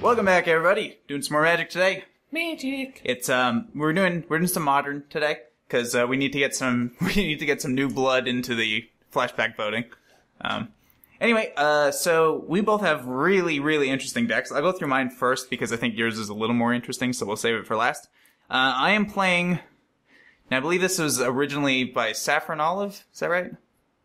Welcome back, everybody. Doing some more Magic today. Magic. It's we're doing some Modern today because we need to get some new blood into the flashback voting. Anyway, so we both have really interesting decks. I'll go through mine first because I think yours is a little more interesting, so we'll save it for last. I am playing. Now, I believe this was originally by Saffron Olive. Is that right?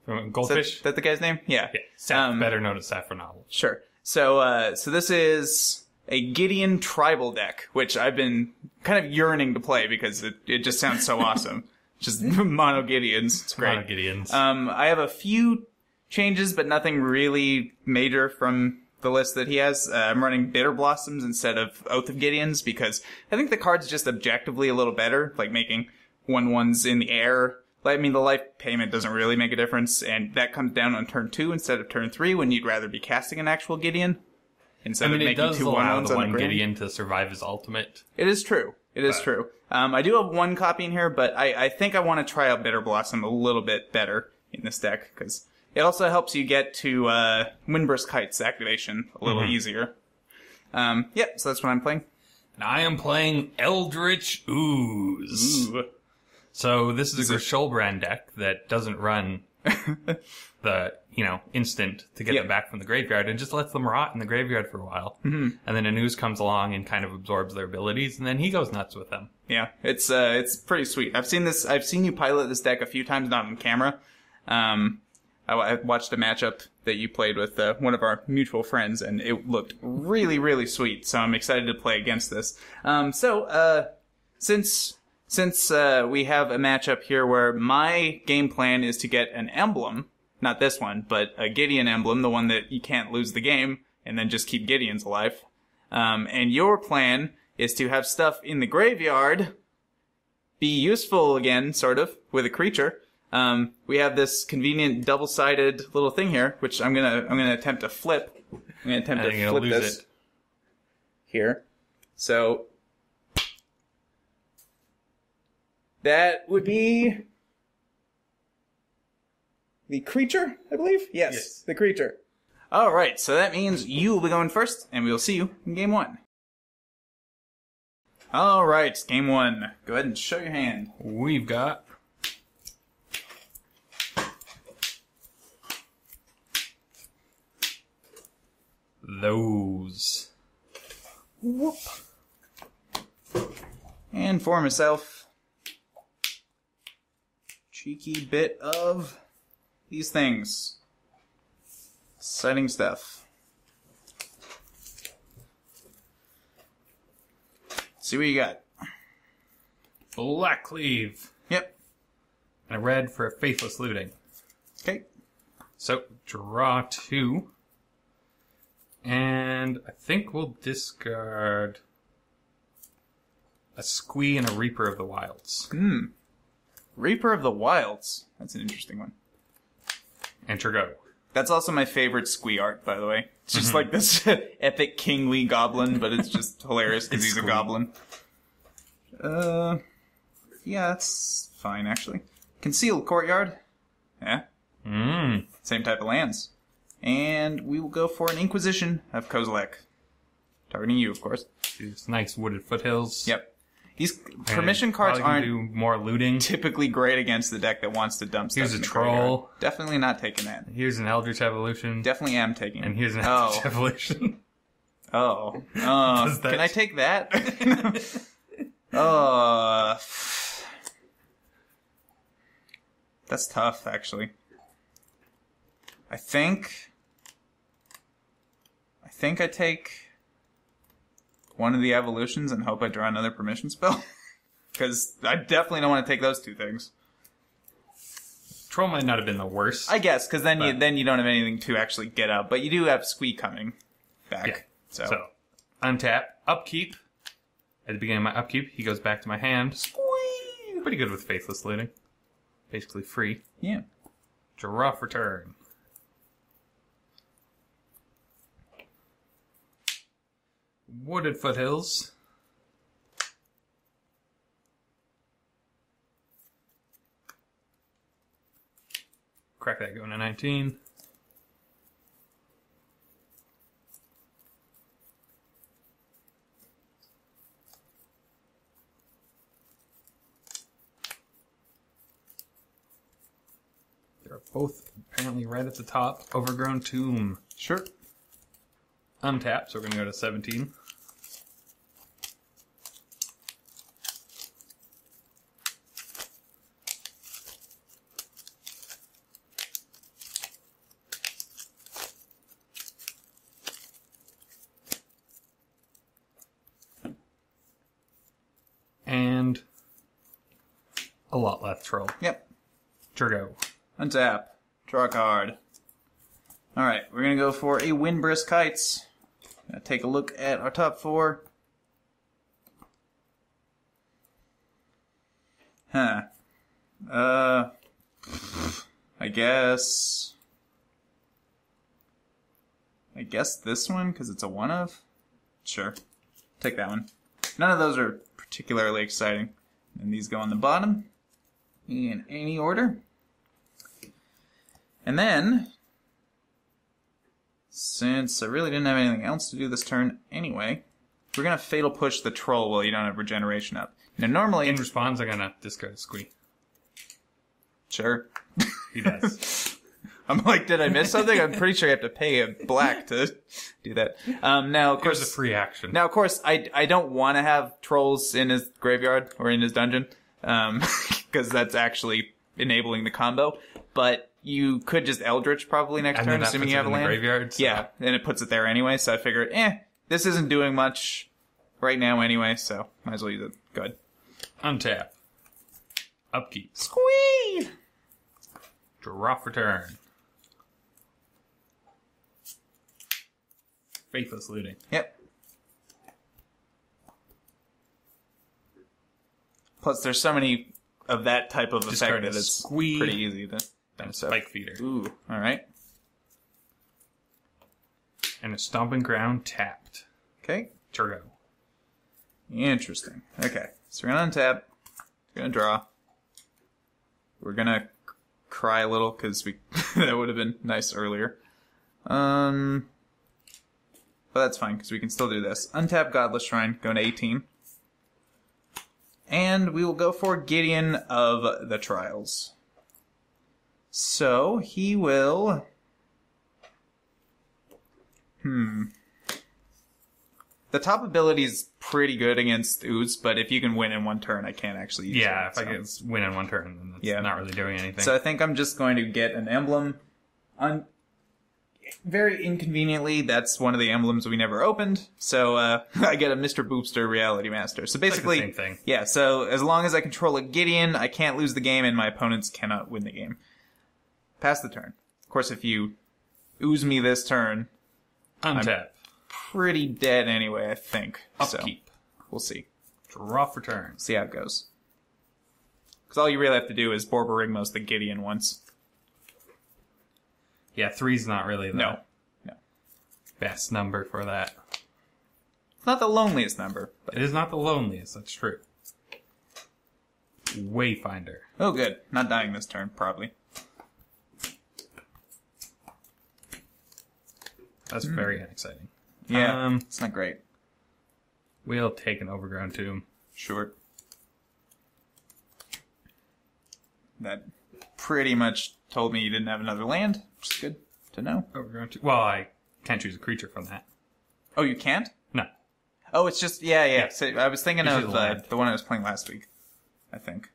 From Goldfish. Is that the guy's name? Yeah. Better known as Saffron Olive. Sure. So this is a Gideon tribal deck, which I've been kind of yearning to play because it just sounds so awesome. Just mono Gideons. It's great. Mono Gideons. I have a few changes, but nothing really major from the list that he has. I'm running Bitter Blossoms instead of Oath of Gideons because I think the card's just objectively a little better, like making 1/1s in the air. I mean, the life payment doesn't really make a difference, and that comes down on turn 2 instead of turn 3 when you'd rather be casting an actual Gideon instead of making 2 1/1s on the ground. Gideon to survive his ultimate. It is true. It is true. I do have one copy in here, but I think I want to try out Bitter Blossom a little bit better in this deck, because it also helps you get to Windburst Kite's activation a little easier. Yep, so that's what I'm playing. And I am playing Eldritch Ooze. Ooh. So this is a Gershulbrand deck that doesn't run the, instant to get them back from the graveyard and just lets them rot in the graveyard for a while. And then an Ooze comes along and kind of absorbs their abilities, and then he goes nuts with them. Yeah, it's pretty sweet. I've seen you pilot this deck a few times, not on camera. I watched a matchup that you played with one of our mutual friends, and it looked really sweet, so I'm excited to play against this. Since we have a matchup here where my game plan is to get an emblem, not this one, but a Gideon emblem, the one that you can't lose the game, and then just keep Gideons alive. And your plan is to have stuff in the graveyard be useful again, sort of, with a creature. We have this convenient double-sided little thing here, which I'm gonna attempt to flip. I'm gonna attempt to flip this here. So that would be the creature, I believe? Yes, the creature. Alright, so that means you will be going first, and we will see you in game 1. Alright, game 1. Go ahead and show your hand. We've got those. Whoop. And for myself, cheeky bit of these things. Exciting stuff. Let's see what you got. Black Cleave. Yep. And a red for Faithless Looting. Okay. So, draw 2. And I think we'll discard a Squee and a Reaper of the Wilds. Reaper of the Wilds. That's an interesting one. Enter go. That's also my favorite Squee art, by the way. It's just like this epic kingly goblin, but it's just hilarious because he's a goblin. Yeah, that's fine, actually. Concealed Courtyard. Yeah. Same type of lands. And we will go for an Inquisition of Kozilek. Targeting you, of course. These nice wooded foothills. Yep. These permission cards aren't do more looting. Typically great against the deck that wants to dump stuff. Here's a troll. Definitely not taking that. Here's an Eldritch Evolution. Definitely am taking it. And here's an Eldritch Evolution. Oh. Can I take that? That's tough, actually. I think I take one of the evolutions and hope I draw another permission spell. Because I definitely don't want to take those two things. Troll might not have been the worst. I guess, because then you don't have anything to actually get up. But you do have Squee coming back. Yeah. So untap, upkeep. At the beginning of my upkeep, he goes back to my hand. Squee! Pretty good with Faithless Looting. Basically free. Yeah. Draw for turn. Wooded Foothills. Crack that going to 19. They're both apparently right at the top. Overgrown Tomb. Sure. Untap, so we're going to go to 17. And a lot left troll. Yep. Turgo. Untap. Draw a card. Alright, we're gonna go for a Windbrisk Heights. Gonna take a look at our top 4. Huh. I guess this one, because it's a one of? Sure. Take that one. None of those are particularly exciting. And these go on the bottom in any order. And then, since I really didn't have anything else to do this turn anyway, we're going to Fatal Push the Troll while you don't have Regeneration up. Now, normally... In response, I'm going to discard a Squee. Sure. He does. I'm like, did I miss something? I'm pretty sure you have to pay a black to do that. Now, of course, it was a free action. Now, of course, I don't want to have trolls in his graveyard or in his dungeon, because that's actually enabling the combo. But you could just Eldritch probably next turn, assuming you have a land. Graveyard, so. Yeah, and it puts it there anyway. So I figured, this isn't doing much right now anyway, so might as well use it. Good. Untap. Upkeep. Squee! Draw for turn. Faithless Looting. Yep. Plus, there's so many of that type of effect that it's Squee. pretty easy to... Then a Spike Feeder. Ooh, alright. And a Stomping Ground tapped. Okay. Turgo. Interesting. Okay, so we're gonna untap. We're gonna draw. We're gonna cry a little, because we that would have been nice earlier. But that's fine, because we can still do this. Untap Godless Shrine, going to 18. And we will go for Gideon of the Trials. So, he will... The top ability is pretty good against Ooze, but if you can win in one turn, I can't actually use it. Yeah, if I can win in one turn, then that's not really doing anything. So I think I'm just going to get an emblem. Very inconveniently, that's one of the emblems we never opened. So I get a Mr. Boopster Reality Master. So basically, like the same thing. Yeah, so as long as I control a Gideon, I can't lose the game, and my opponents cannot win the game. Pass the turn. Of course, if you Ooze me this turn... Untap. Pretty dead anyway, I think. Upkeep. So, we'll see. Draw for turn. See how it goes. Because all you really have to do is Borborygmos the Gideon once. Yeah, 3's not really the No. best number for that. It's not the loneliest number. But... It is not the loneliest, that's true. Wayfinder. Oh, good. Not dying this turn, probably. That's very unexciting. Yeah, it's not great. We'll take an Overgrown Tomb. Sure. That pretty much told me you didn't have another land, which is good to know. Overgrown Tomb. Well, I can't choose a creature from that. Oh, you can't? No. Oh, it's just, yeah. So I was thinking of the the one I was playing last week, I think.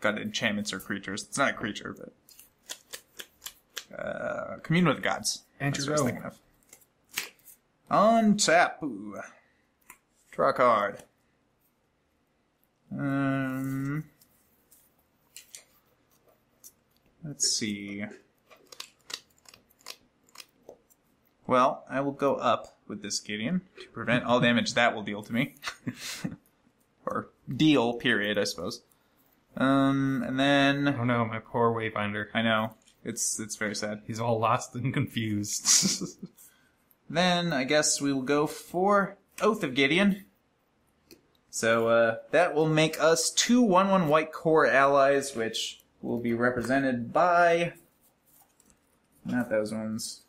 Got enchantments or creatures. It's not a creature, but... Commune with the Gods. And That's what I was thinking of. Untap. Ooh. Draw a card. Let's see. Well, I will go up with this Gideon to prevent all damage that will deal to me. Or deal, period, I suppose. And then... Oh no, my poor Wayfinder. I know. It's very sad. He's all lost and confused. Then, I guess we will go for Oath of Gideon. So, that will make us 2 1/1 white core allies, which will be represented by... Not those ones.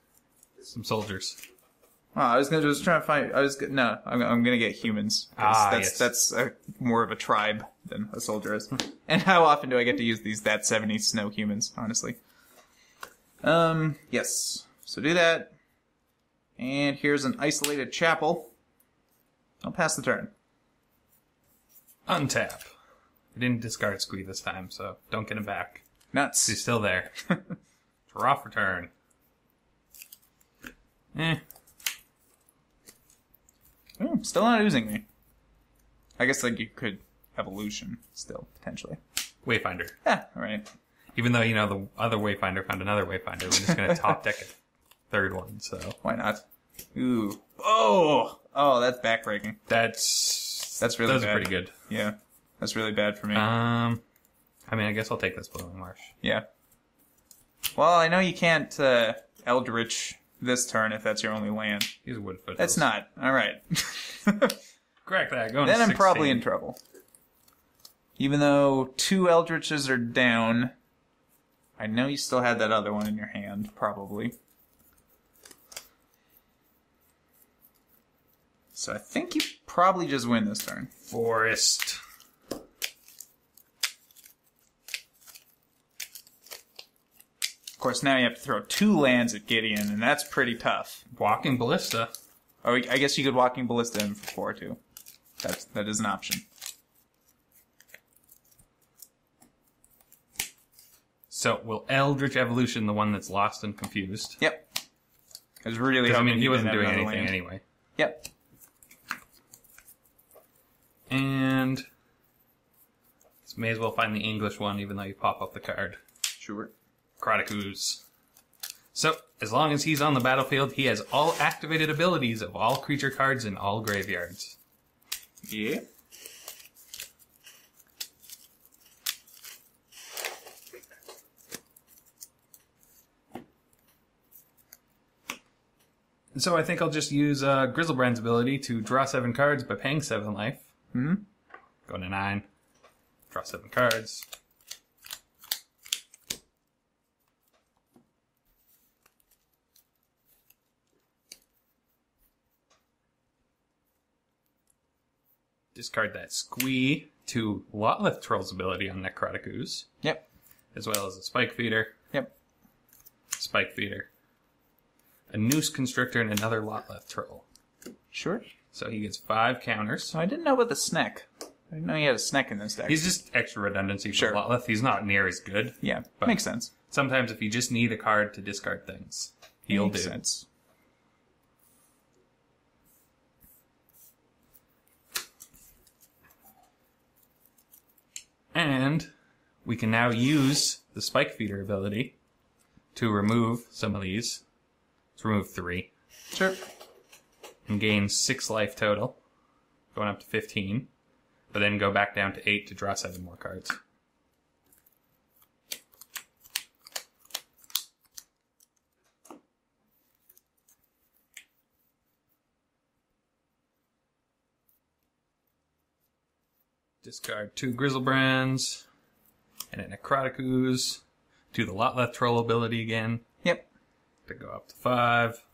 Some soldiers. Oh, I was trying to find... I'm gonna get humans. Yes. That's more of a tribe than a soldier is. And how often do I get to use these That 70 snow humans, honestly? Yes. So do that. And here's an isolated chapel. I'll pass the turn. Untap. I didn't discard Squee this time, so don't get him back. Nuts. He's still there. Draw for turn. Oh, still not oozing me. I guess like you could evolution still, potentially. Wayfinder. Yeah, alright. Even though, the other Wayfinder found another Wayfinder, we're just going to top deck a third one, so. Why not? Ooh. Oh! Oh, that's backbreaking. That's really bad. Those are pretty good. Yeah. That's really bad for me. I guess I'll take this Blowing Marsh. Yeah. Well, I know you can't Eldritch this turn if that's your only land. He's a Woodfoot. That's not. Alright. Crack that. Going Then to 16. I'm probably in trouble. Even though 2 Eldritches are down, I know you still had that other one in your hand, probably. So I think you probably just win this turn. Forest. Of course, now you have to throw 2 lands at Gideon, and that's pretty tough. Walking Ballista. Oh, I guess you could Walking Ballista in for 4, too. That is an option. So, will Eldritch Evolution the one that's lost and confused? Yep. I was really hoping he wasn't didn't have doing another anything land. anyway. Yep. And may as well find the English one, even though you pop up the card. Sure. Necrotic Ooze. So, as long as he's on the battlefield, he has all activated abilities of all creature cards in all graveyards. Yeah. And so I think I'll just use Grizzlebrand's ability to draw 7 cards by paying 7 life. Mm-hmm. Go to 9. Draw 7 cards. Discard that Squee to Lotleth Troll's ability on Necrotic Ooze. Yep. As well as a Spike Feeder. Yep. Spike Feeder. A Noose Constrictor and another Lotleth Troll. Sure. So he gets 5 counters. So I didn't know about the Sneck. I didn't know he had a Sneck in this deck. He's just extra redundancy for Sure. Lotleth. He's not near as good. Yeah, But makes sense. Sometimes if you just need a card to discard things, he'll Makes do. sense. And we can now use the Spike Feeder ability to remove some of these. Let's remove 3. Sure. And gain 6 life total, going up to 15. But then go back down to 8 to draw 7 more cards. Discard 2 Grizzlebrands and a Necrotic Ooze. Do the Lotleth Troll ability again Yep. to go up to 5.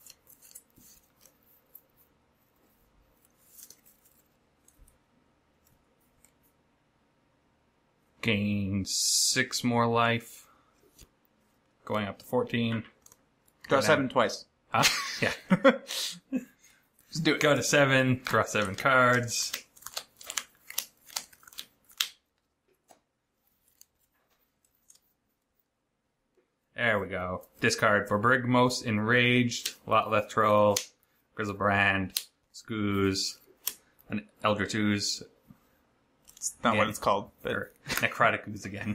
Gain 6 more life, going up to 14. Draw 7 twice. Huh? Yeah. Just do it. Go to 7, draw 7 cards. There we go. Discard for Brigmost, Enraged, Lotleth Troll, Grizzlebrand, Scooze, an Eldritch Ooze, It's not what it's called, but or Necrotic Ooze again.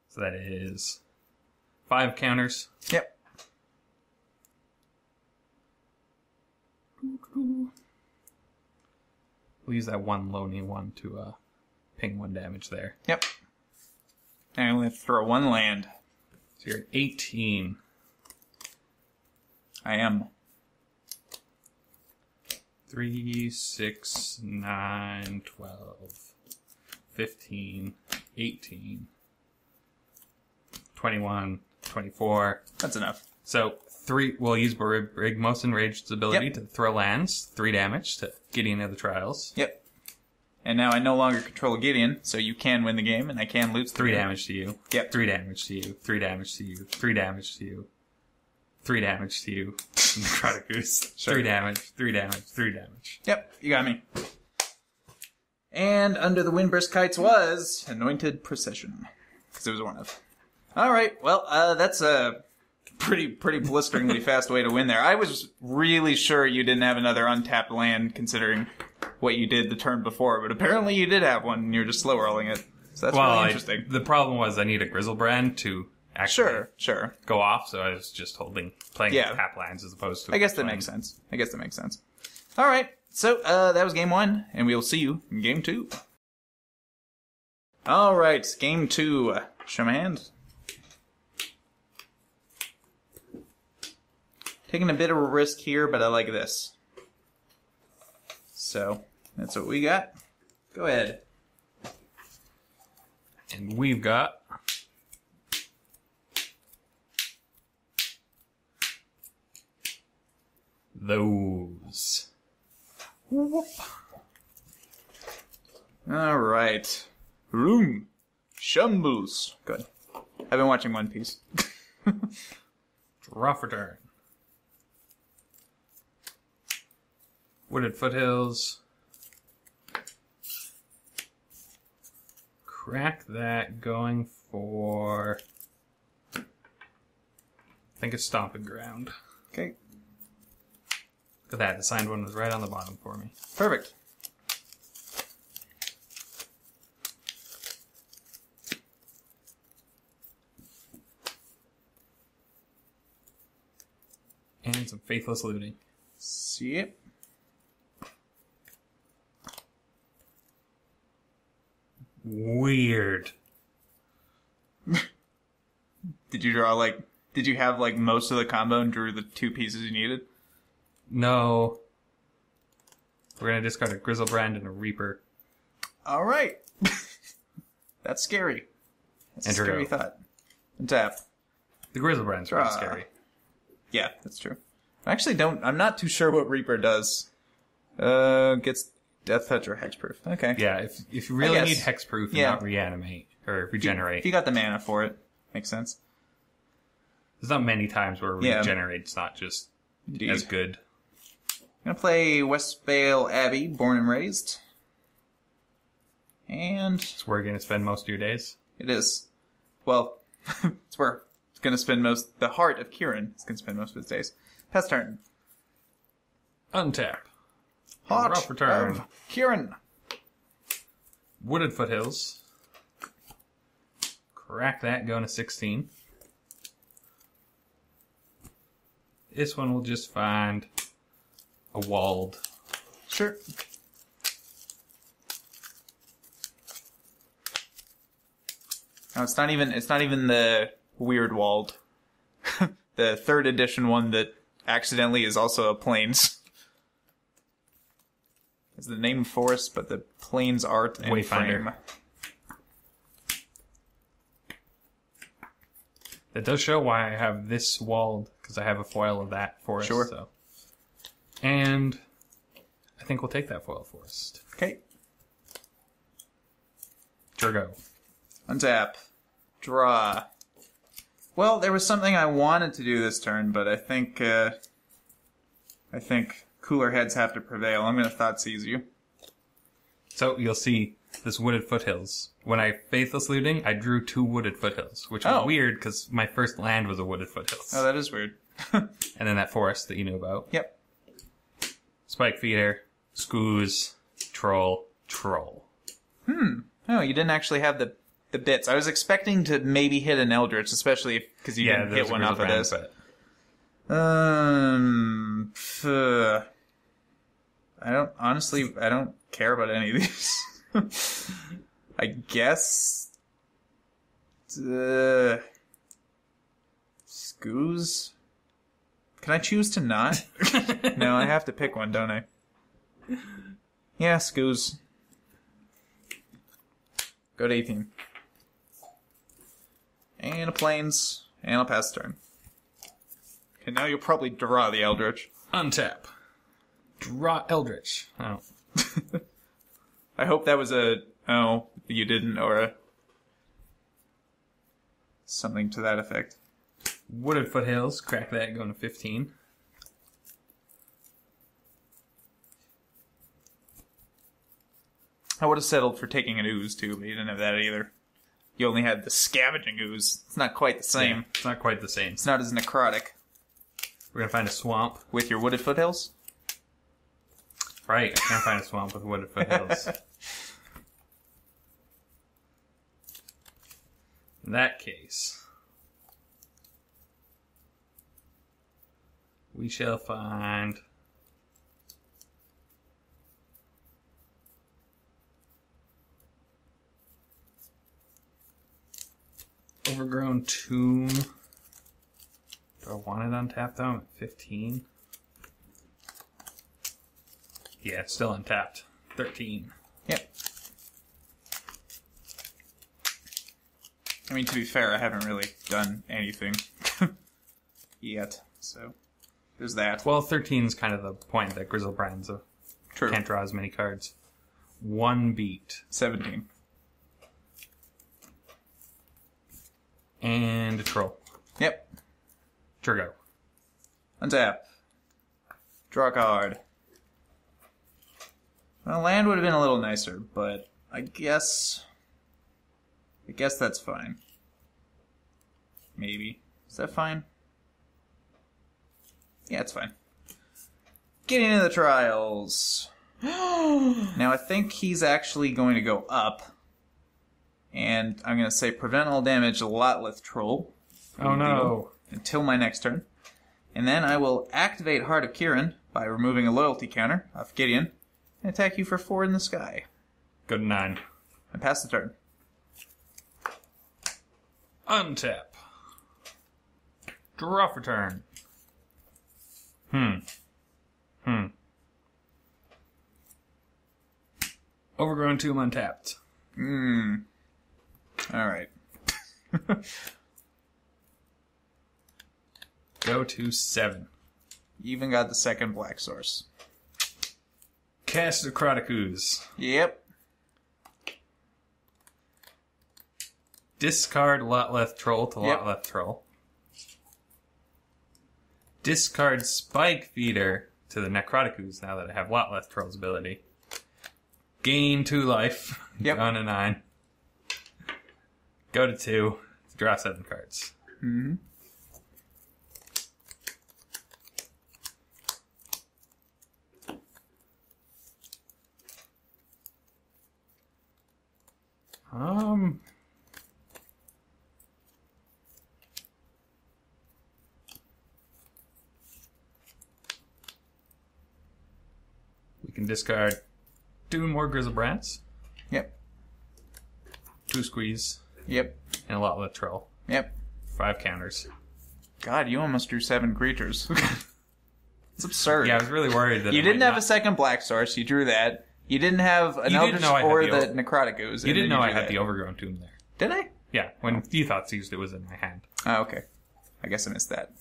So that is 5 counters. yep. We'll use that one lonely one to ping 1 damage there. Yep. And I'm going to throw 1 land. So you're at 18. I am. 3, 6, 9, 12, 15, 18, 21, 24. That's enough. So we'll use Brigmost Enraged's ability Yep. to throw lands, 3 damage to Gideon of the Trials. Yep. And now I no longer control Gideon, so you can win the game, and I can lose the 3 game. damage to you. Yep. 3 damage to you. 3 damage to you. 3 damage to you. 3 damage to you. Necrotic Ooze. Sure. 3 damage. 3 damage. 3 damage. Yep, you got me. And under the Windburst Kites was Anointed Procession. Because it was one of. Alright, well, that's a pretty blisteringly fast way to win there. I was really sure you didn't have another untapped land, considering what you did the turn before, but apparently you did have one, and you're just slow rolling it. So that's really interesting. The problem was I need a Grizzlebrand to actually Sure. go off, so I was just playing tap lands as opposed to... I guess that makes sense. Alright, so that was game 1, and we'll see you in game 2. Alright, game 2. Show my hand. Taking a bit of a risk here, but I like this. So, that's what we got. Go ahead. And we've got... those. Whoop. Alright. Room. Shambles. Good. I've been watching One Piece. Draw for turn. Wooded Foothills. Crack that, going for... I think it's Stomping Ground. Okay. Look at that, the signed one was right on the bottom for me. Perfect. And some Faithless Looting. See it. Weird. Did you draw, did you have, most of the combo and drew the 2 pieces you needed? No. We're gonna discard a Grizzlebrand and a Reaper. Alright. That's scary. That's Enter a scary go. thought. And tap. The Grizzlebrand's pretty scary. Yeah, that's true. I'm not too sure what Reaper does. Gets Death Touch or Hexproof. Okay. Yeah, if you really need Hexproof and not reanimate, or regenerate. If you got the mana for it, makes sense. There's not many times where regenerate's not just as good. I'm gonna play Westvale Abbey, Born and Raised. And... it's where you're gonna spend most of your days? It is. Well, it's where it's gonna spend the heart of Kieran is gonna spend most of his days. Pass turn. Untap. Heart Draw for turn. of Kieran. Wooded Foothills. Crack that, going to 16. This one will just find a walled. Sure. No, it's not even the weird walled. The 3rd edition one that accidentally is also a plains. It's the name forest, but the plains art and Wayfinder. frame. That does show why I have this walled, because I have a foil of that forest. Sure. So. And I think we'll take that foil forest. Okay. Turgo. Untap. Draw. Well, there was something I wanted to do this turn, but I think cooler heads have to prevail. I'm going to Thoughtseize you. So you'll see this Wooded Foothills. When I Faithless Looting, I drew 2 Wooded Foothills, which was weird because my first land was a Wooded Foothills. Oh, that is weird. And then that forest that you knew about. Yep. Spike Feeder, Scooze, Troll. Oh, you didn't actually have the bits. I was expecting to maybe hit an Eldritch, especially because you didn't hit one off of this. I don't care about any of these. I guess... Scooze? Can I choose to not? No, I have to pick one, don't I? Yeah, Scooze. Go to 18. And a plains. And I'll pass turn. Okay, now you'll probably draw the Eldritch. Untap. Draw Eldritch. Oh. I hope that was a, oh, you didn't, or a, something to that effect. Wooded Foothills, crack that, going to 15. I would have settled for taking an Ooze, too, but you didn't have that either. You only had the Scavenging Ooze. It's not quite the same. Yeah, it's not quite the same. It's not as necrotic. We're going to find a swamp. With your Wooded Foothills? Right, I can't find a swamp with Wooded Foothills. In that case, we shall find Overgrown Tomb. Do I want it untapped though? I'm at 15. Yeah, it's still untapped. 13. Yep. I mean, to be fair, I haven't really done anything yet, so there's that. Well, 13 is kind of the point that Grizzlebrands True. can't draw as many cards. 1 beat. 17. And a troll. Yep. Turgo. Untap. Draw a card. Well, land would have been a little nicer, but I guess that's fine. Maybe. Is that fine? Yeah, it's fine. Getting into the trials. Now, I think he's actually going to go up. And I'm going to say prevent all damage, Lotleth Troll. Oh no. Until my next turn. And then I will activate Heart of Kirin by removing a loyalty counter off Gideon and attack you for 4 in the sky. Go to 9. And pass the turn. Untap. Draw for turn. Overgrown Tomb untapped. Alright. Go to 7. Even got the second black source. Cast Necrotic Ooze. Yep. Discard Lotleth Troll to Yep. Lotleth Troll. Discard Spike Feeder to the Necrotic Ooze now that I have Lotleth Troll's ability. Gain 2 life. Yep. Down to 9. Go to 2. Draw 7 cards. Mm-hmm. We can discard 2 more Grizzlebrands, Yep. 2 Squeeze, Yep. and a Lotleth Troll. Yep. 5 counters. God, you almost drew 7 creatures. It's absurd. Yeah, I was really worried that You I didn't might have not- a second black source. You drew that. You didn't have an You didn't Eldritch know I had or the the Necrotic Ooze. You and didn't then know I drew had that. the Overgrown Tomb there. Did I? Yeah, when you thought used it was in my hand. Oh, okay. I guess I missed that.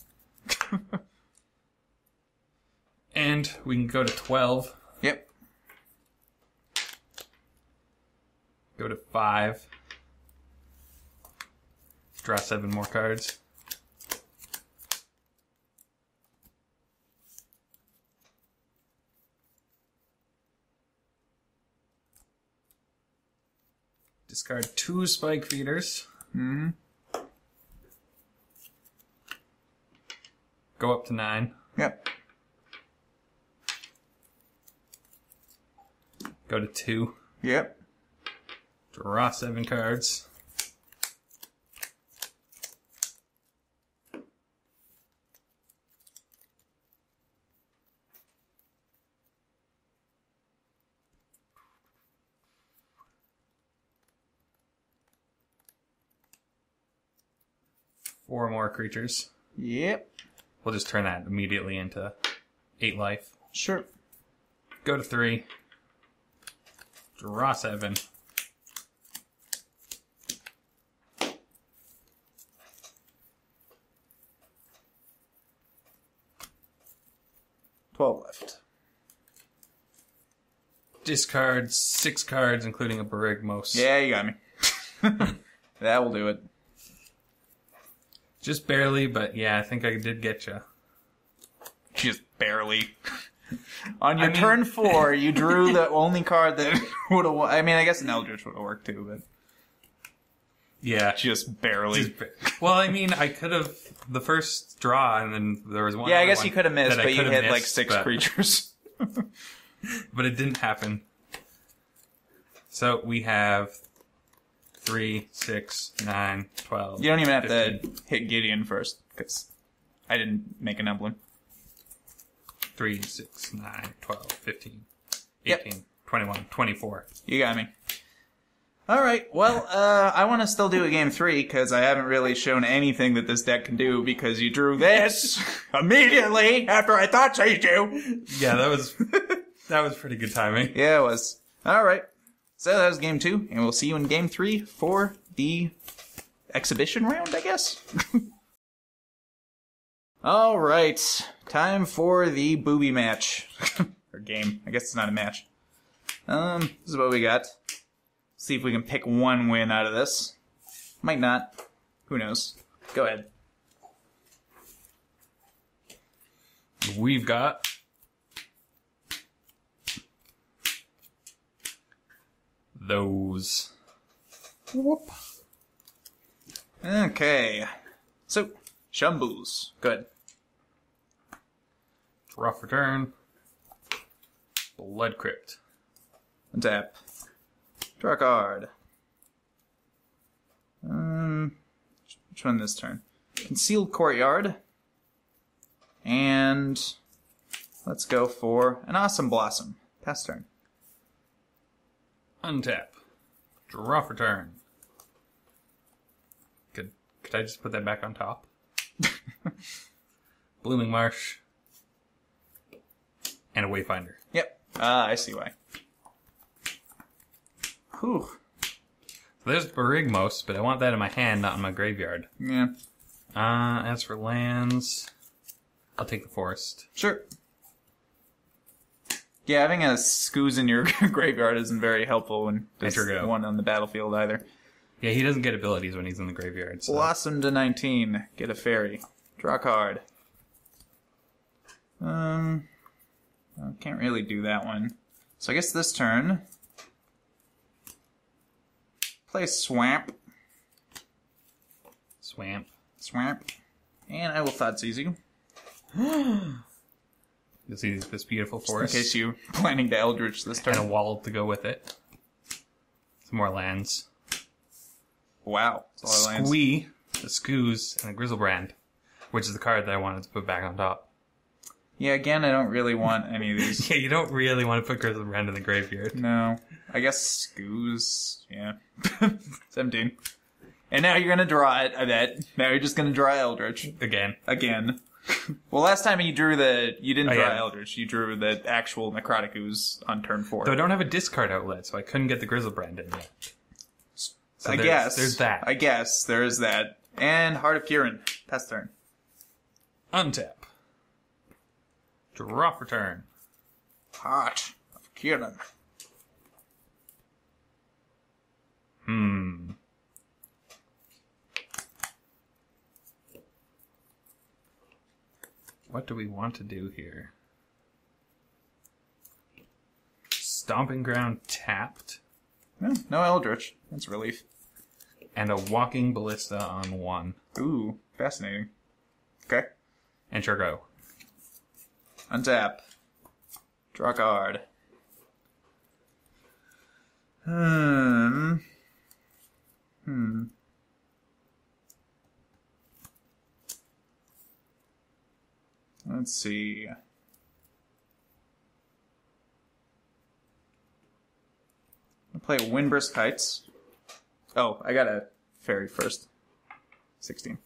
And we can go to 12. Yep. Go to 5. Draw 7 more cards. Discard 2 Spike Feeders. Mm-hmm. Go up to 9. Yep. Go to 2. Yep. Draw 7 cards. Four more creatures. Yep. We'll just turn that immediately into 8 life. Sure. Go to 3. Draw 7. $12 left. Discard 6 cards, including a Berigmos. Yeah, you got me. That will do it. Just barely, but yeah, I think I did get you. Just barely. On your turn 4, you drew the only card that would have... I mean, I guess an Eldritch would have worked too, but... Yeah. Just barely. Well, I mean, I could have... The first draw, and then there was one... Yeah, I guess you could have missed, but you hit like 6 but, creatures. But it didn't happen. So we have 3, 6, 9, 12... You don't even have 15. to hit Gideon first, because I didn't make an emblem. 3, 6, 9, 12, 15, 18, 21, 24. You got me. Alright, well, I want to still do a game 3, because I haven't really shown anything that this deck can do, because you drew this immediately after I thought so you do. Yeah, that was pretty good timing. Yeah, it was. Alright, so that was game 2, and we'll see you in game 3 for the exhibition round, I guess? Alright, time for the booby match. Or game. I guess it's not a match. This is what we got. See if we can pick one win out of this. Might not. Who knows? Go ahead. We've got... those. Whoop. Okay. So, Shambles. Good. Draw for turn. Blood Crypt. Untap. Draw a card. Which one this turn? Concealed Courtyard. And let's go for an Awesome Blossom. Pass turn. Untap. Draw for turn. Could I just put that back on top? Blooming Marsh. And a Wayfinder. Yep. I see why. Whew. So there's Berigmos, but I want that in my hand, not in my graveyard. Yeah. As for lands, I'll take the forest. Sure. Yeah, having a Scooze in your graveyard isn't very helpful when there's one on the battlefield either. Yeah, he doesn't get abilities when he's in the graveyard. So. Blossom to 19. Get a fairy. Draw a card. I can't really do that one. So I guess this turn... Play Swamp. Swamp. And I will Thoughtseize you. You'll see this beautiful forest. In case you're planning to Eldritch this turn. And a wall to go with it. Some more lands. Wow. That's a lot of lands. Squee, a Scooze, and a Grizzlebrand. Which is the card that I wanted to put back on top. Yeah, again, I don't really want any of these. Yeah, you don't really want to put Grizzlebrand in the graveyard. No. I guess Scooze, yeah. 17. And now you're gonna draw it, I bet. Now you're just gonna draw Eldritch. Again. Well, last time you drew you didn't draw Eldritch, you drew the actual Necrotic Ooze on turn 4. Though I don't have a discard outlet, so I couldn't get the Grizzlebrand in yet. So I guess. There's that. I guess, there is that. And Heart of Kirin. Pass turn. Untap. Draw for turn. Heart of Kirin. What do we want to do here? Stomping Ground tapped. No Eldritch. That's a relief. And a Walking Ballista on 1. Ooh, fascinating. Okay. And sure go. Untap. Draw a card. Let's see. I'll play Windburst Heights. Oh, I got a fairy first. 16.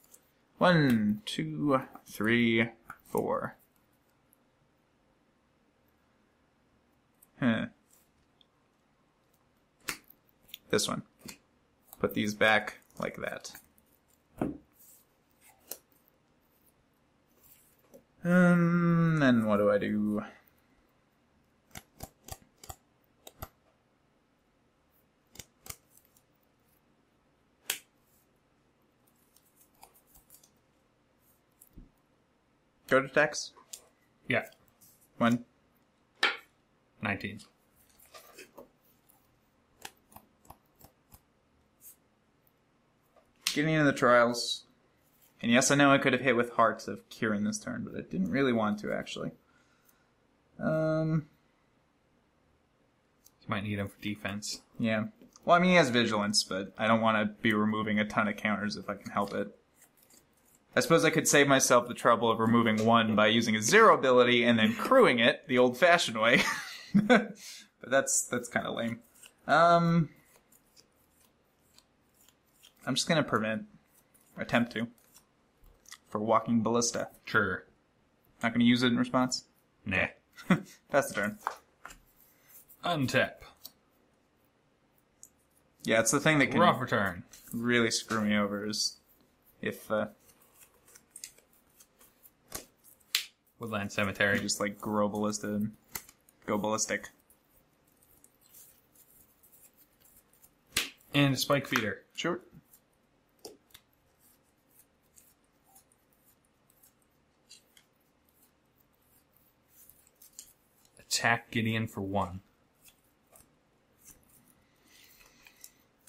1, 2, 3, 4. This one. Put these back like that. Then what do I do? Go to attacks. Yeah. When? 19. Getting into the trials. And yes, I know I could have hit with Hearts of Kieran this turn, but I didn't really want to, actually. You might need him for defense. Yeah. Well, I mean, he has Vigilance, but I don't want to be removing a ton of counters if I can help it. I suppose I could save myself the trouble of removing one by using a 0 ability and then crewing it the old-fashioned way. But that's kind of lame. I'm just going to attempt to, for Walking Ballista. Sure. Not going to use it in response? Nah. Pass the turn. Untap. Yeah, it's the thing that can Rough return. really screw me over is if Woodland Cemetery. just like grow Ballista and go ballistic. And a Spike Feeder. Sure. Attack Gideon for 1.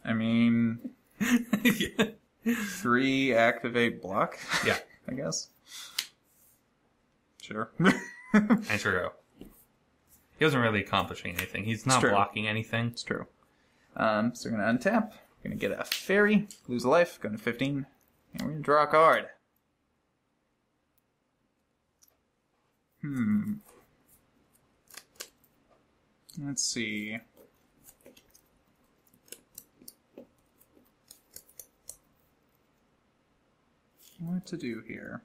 I mean, 3 activate block. Yeah. I guess. Sure. And sure go. He wasn't really accomplishing anything. He's not blocking anything. It's true. So we're going to untap. We're going to get a fairy, lose a life, going to 15, and we're going to draw a card. Let's see. What to do here?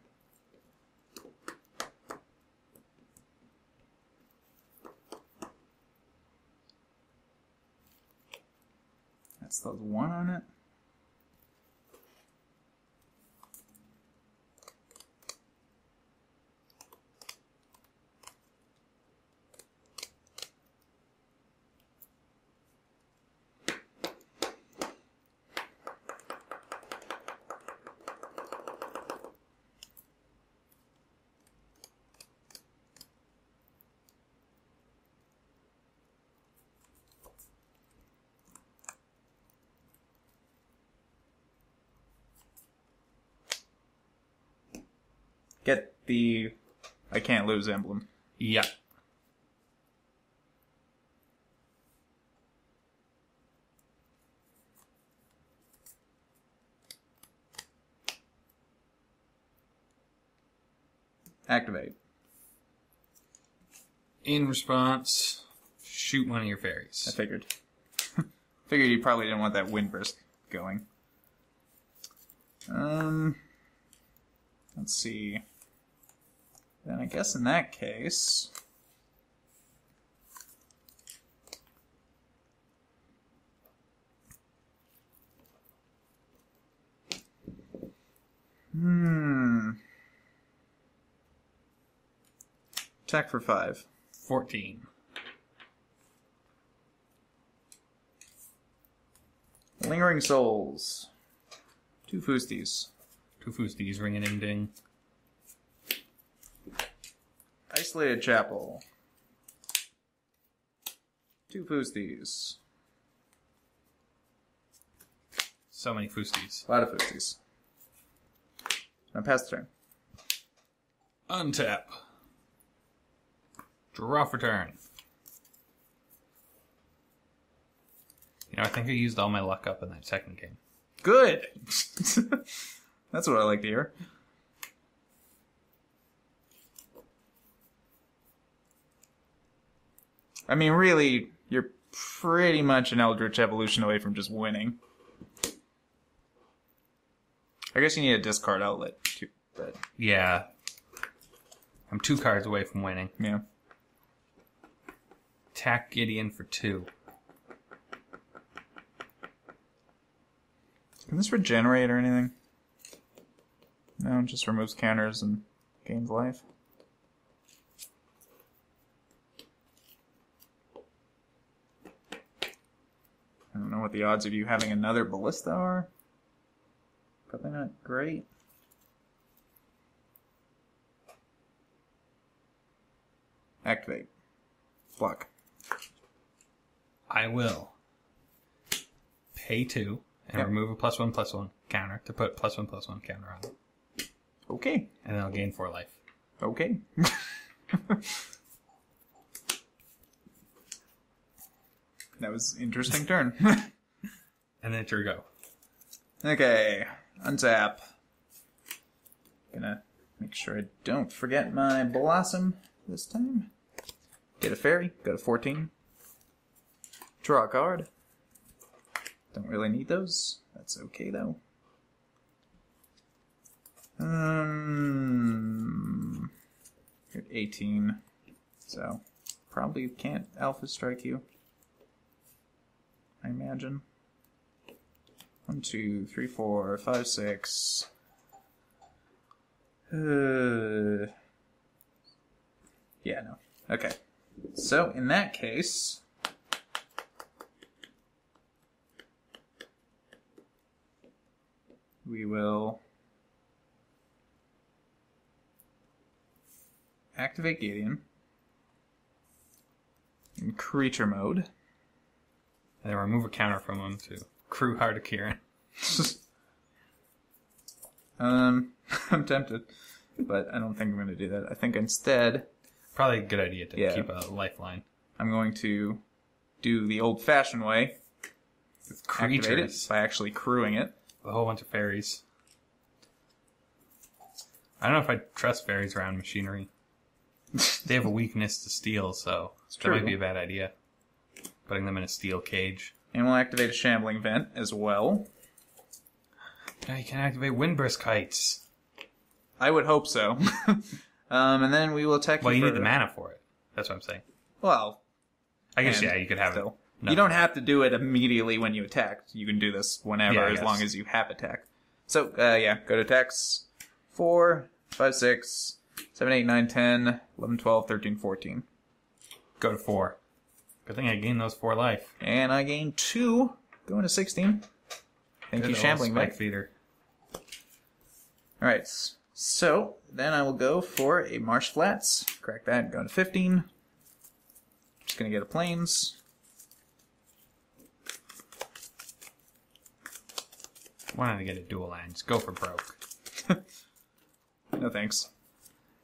That's the 1 on it. Get the I can't lose emblem. Yeah. Activate. In response, shoot one of your fairies. I figured. Figured you probably didn't want that Windburst going. Let's see. Then I guess in that case... Attack for 5. 14. Lingering Souls. 2 Foosties. 2 Foosties, ring a ding ding. Isolated Chapel. 2 Foosties. So many Foosties. A lot of Foosties. Now pass the turn. Untap. Draw for turn. You know, I think I used all my luck up in that second game. Good! That's what I like to hear. I mean, really, you're pretty much an Eldritch Evolution away from just winning. I guess you need a discard outlet, too. But Yeah. I'm 2 cards away from winning. yeah. Attack Gideon for 2. Can this regenerate or anything? No, it just removes counters and gains life. I don't know what the odds of you having another Ballista are. Probably not great. Activate. Block. I will pay 2 and remove a +1/+1 counter to put +1/+1 counter on it. Okay. And then I'll gain 4 life. Okay. That was an interesting turn. And then it's your go. Okay. Untap. Gonna make sure I don't forget my Blossom this time. Get a fairy. Go to 14. Draw a card. Don't really need those. That's okay, though. You're at 18. So, probably can't Alpha Strike you. I imagine. 1, 2, 3, 4, 5, 6. Yeah, no. Okay. So, in that case... we will... activate Gideon. In creature mode. And then remove a counter from him to crew Heart of Kieran. I'm tempted. But I don't think I'm going to do that. I think instead... probably a good idea to keep a lifeline. I'm going to do the old-fashioned way. With creatures. Activate it by actually crewing it. A whole bunch of fairies. I don't know if I trust fairies around machinery. They have a weakness to steel, so that might be a bad idea. Putting them in a steel cage. And we'll activate a Shambling Vent as well. Now you can activate Windburst Kites. I would hope so. And then we will attack you. Well, you need the mana for it. That's what I'm saying. Well, I guess, you could have still. it. No. You don't have to do it immediately when you attack. You can do this whenever, as long as you have attack. So, go to attacks. 4, 5, 6, 7, 8, 9, 10, 11, 12, 13, 14. Go to 4. Good thing I gained those 4 life. And I gained 2, going to 16. Thank you, Shambling Spike Feeder. Alright, so then I will go for a Marsh Flats. Crack that, go to 15. Just gonna get a Plains. Why not get a dual land? Just go for broke. No thanks.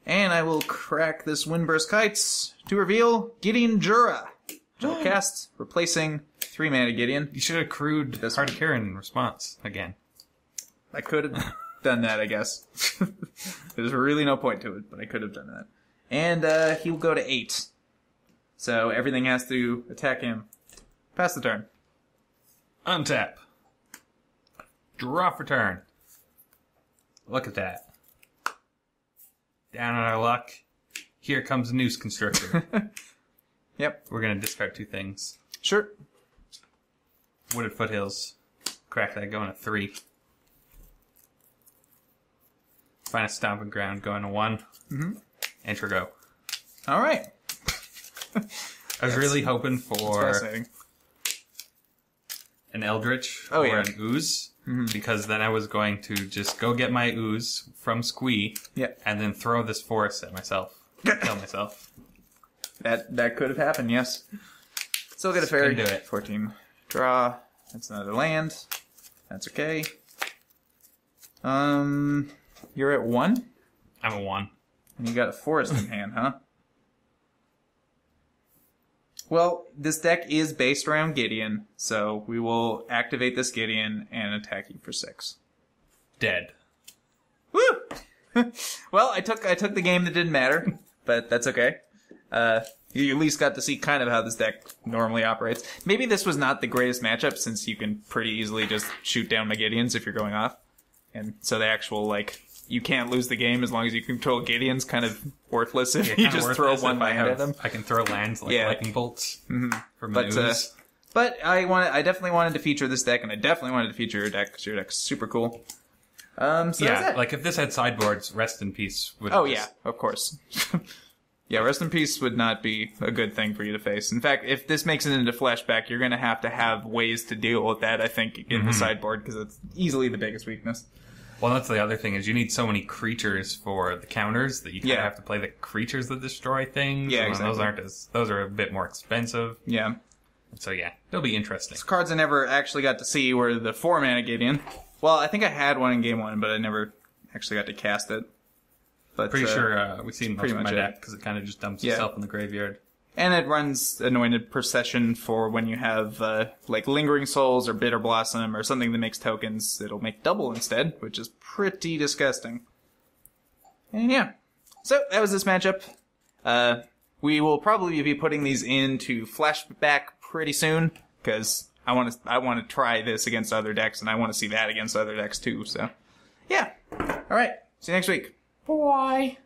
And I will crack this Windburst Kites to reveal Gideon Jura. Which I'll cast, replacing 3 mana Gideon. You should have crewed This Heart of Kieran in response again. I could have done that, I guess. There's really no point to it, but I could have done that. And he'll go to 8. So everything has to attack him. Pass the turn. Untap. Draw for turn. Look at that. Down on our luck. Here comes a Noose Constructor. Yep. We're going to discard 2 things. Sure. Wooded Foothills. Crack that, going to 3. Find a Stomping Ground, going to 1. Mm-hmm. Enter go. Alright. I was really hoping for Fascinating. an Eldritch Oh, or yeah. an Ooze, because then I was going to just go get my Ooze from Squee, and then throw this forest at myself. Kill myself. That could have happened, yes. Still get a fairy. Couldn't do it. 14. Draw. That's another land. That's okay. You're at 1? I'm a 1. And you got a forest in hand, huh? Well, this deck is based around Gideon, so we will activate this Gideon and attack you for 6. Dead. Woo! Well, I took the game that didn't matter, but that's okay. You at least got to see kind of how this deck normally operates. Maybe this was not the greatest matchup, since you can pretty easily just shoot down my Gideons if you're going off. And so the actual, you can't lose the game as long as you control Gideon's kind of worthless if you just throw one land at them. I can throw lands like lightning bolts from an Ooze. But I definitely wanted to feature this deck, and I definitely wanted to feature your deck, because your deck's super cool. So yeah, if this had sideboards, Rest in Peace would. Oh yeah, of course. Yeah, Rest in Peace would not be a good thing for you to face. In fact, if this makes it into Flashback, you're going to have ways to deal with that, I think, in the sideboard, because it's easily the biggest weakness. Well, that's the other thing, is you need so many creatures for the counters that you kind of have to play the creatures that destroy things. Yeah, and exactly. Those are a bit more expensive. Yeah. So yeah, it'll be interesting. Those cards I never actually got to see were the 4-mana Gideon. Well, I think I had one in game 1, but I never actually got to cast it. But Pretty sure we've seen most of my it. deck, because it kind of just dumps itself in the graveyard. And it runs Anointed Procession for when you have, like, Lingering Souls or Bitter Blossom or something that makes tokens. It'll make double instead, which is pretty disgusting. And yeah. So, that was this matchup. We will probably be putting these into Flashback pretty soon, because I want to try this against other decks, and I want to see that against other decks too, so. Yeah. Alright. See you next week. Bye.